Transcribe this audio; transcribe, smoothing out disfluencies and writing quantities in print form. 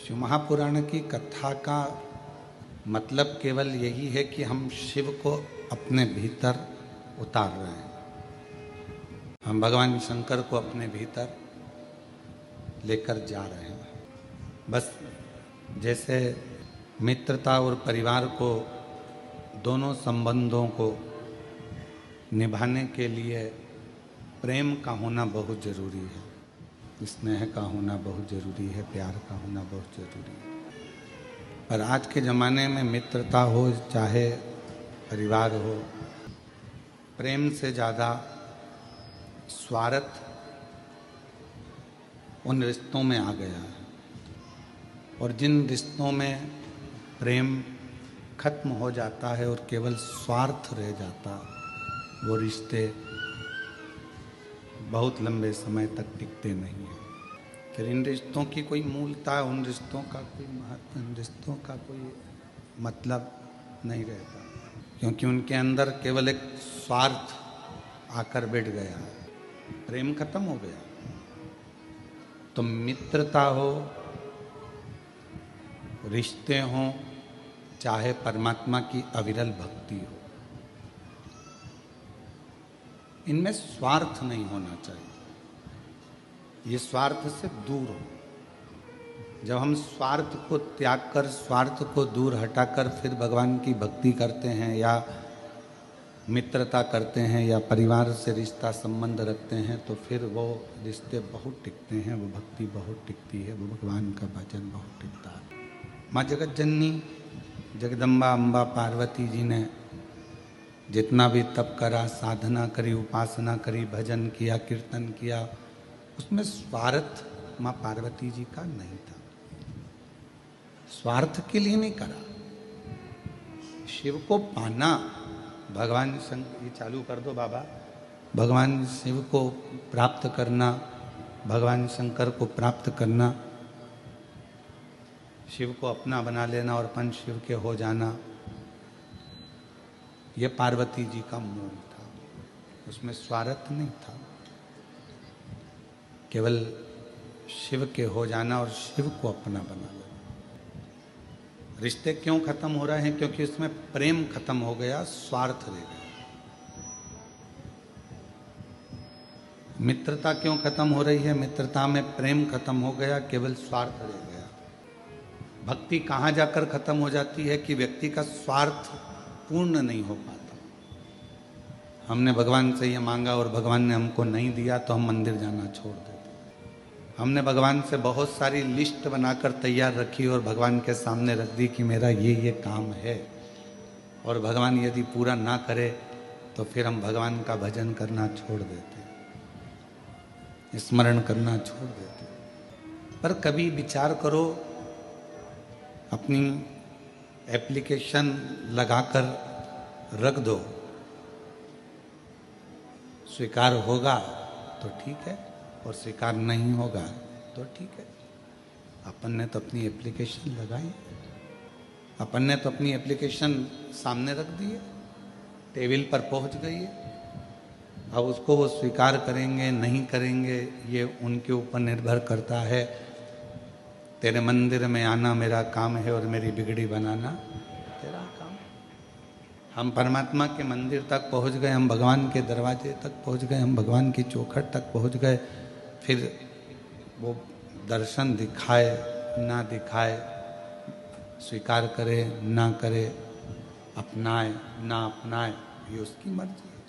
शिव महापुराण की कथा का मतलब केवल यही है कि हम शिव को अपने भीतर उतार रहे हैं। हम भगवान शंकर को अपने भीतर लेकर जा रहे हैं। बस जैसे मित्रता और परिवार को, दोनों संबंधों को निभाने के लिए प्रेम का होना बहुत ज़रूरी है, स्नेह का होना बहुत ज़रूरी है, प्यार का होना बहुत ज़रूरी है। पर आज के ज़माने में मित्रता हो चाहे परिवार हो, प्रेम से ज़्यादा स्वार्थ उन रिश्तों में आ गया है। और जिन रिश्तों में प्रेम खत्म हो जाता है और केवल स्वार्थ रह जाता, वो रिश्ते बहुत लंबे समय तक टिकते नहीं हैं। फिर इन रिश्तों की कोई मूलता, उन रिश्तों का कोई महत्व, उन रिश्तों का कोई मतलब नहीं रहता, क्योंकि उनके अंदर केवल एक स्वार्थ आकर बैठ गया है, प्रेम खत्म हो गया। तो मित्रता हो, रिश्ते हों, चाहे परमात्मा की अविरल भक्ति हो, इनमें स्वार्थ नहीं होना चाहिए। ये स्वार्थ से दूर हो। जब हम स्वार्थ को त्याग कर, स्वार्थ को दूर हटाकर फिर भगवान की भक्ति करते हैं या मित्रता करते हैं या परिवार से रिश्ता संबंध रखते हैं, तो फिर वो रिश्ते बहुत टिकते हैं, वो भक्ति बहुत टिकती है, वो भगवान का भजन बहुत टिकता है। माँ जगत जननी जगदम्बा अम्बा पार्वती जी ने जितना भी तप करा, साधना करी, उपासना करी, भजन किया, कीर्तन किया, उसमें स्वार्थ माँ पार्वती जी का नहीं था। स्वार्थ के लिए नहीं करा। शिव को पाना, भगवान शंकर, ये चालू कर दो बाबा, भगवान शिव को प्राप्त करना, भगवान शंकर को प्राप्त करना, शिव को अपना बना लेना और अपन शिव के हो जाना, ये पार्वती जी का मूल था। उसमें स्वार्थ नहीं था, केवल शिव के हो जाना और शिव को अपना बना लेना। रिश्ते क्यों खत्म हो रहे हैं? क्योंकि उसमें प्रेम खत्म हो गया, स्वार्थ रह गया। मित्रता क्यों खत्म हो रही है? मित्रता में प्रेम खत्म हो गया, केवल स्वार्थ रह गया। भक्ति कहाँ जाकर खत्म हो जाती है कि व्यक्ति का स्वार्थ पूर्ण नहीं हो पाता। हमने भगवान से ये मांगा और भगवान ने हमको नहीं दिया, तो हम मंदिर जाना छोड़ देते। हमने भगवान से बहुत सारी लिस्ट बनाकर तैयार रखी और भगवान के सामने रख दी कि मेरा ये काम है, और भगवान यदि पूरा ना करे तो फिर हम भगवान का भजन करना छोड़ देते, स्मरण करना छोड़ देते। पर कभी विचार करो, अपनी एप्लीकेशन लगाकर रख दो, स्वीकार होगा तो ठीक है और स्वीकार नहीं होगा तो ठीक है। अपन ने तो अपनी एप्लीकेशन लगाई, अपन ने तो अपनी एप्लीकेशन सामने रख दी है, टेबल पर पहुंच गई है। अब उसको वो स्वीकार करेंगे नहीं करेंगे, ये उनके ऊपर निर्भर करता है। तेरे मंदिर में आना मेरा काम है और मेरी बिगड़ी बनाना तेरा काम। हम परमात्मा के मंदिर तक पहुंच गए, हम भगवान के दरवाजे तक पहुंच गए, हम भगवान की चौखट तक पहुंच गए। फिर वो दर्शन दिखाए ना दिखाए, स्वीकार करे ना करे, अपनाए ना अपनाए, ये उसकी मर्जी है।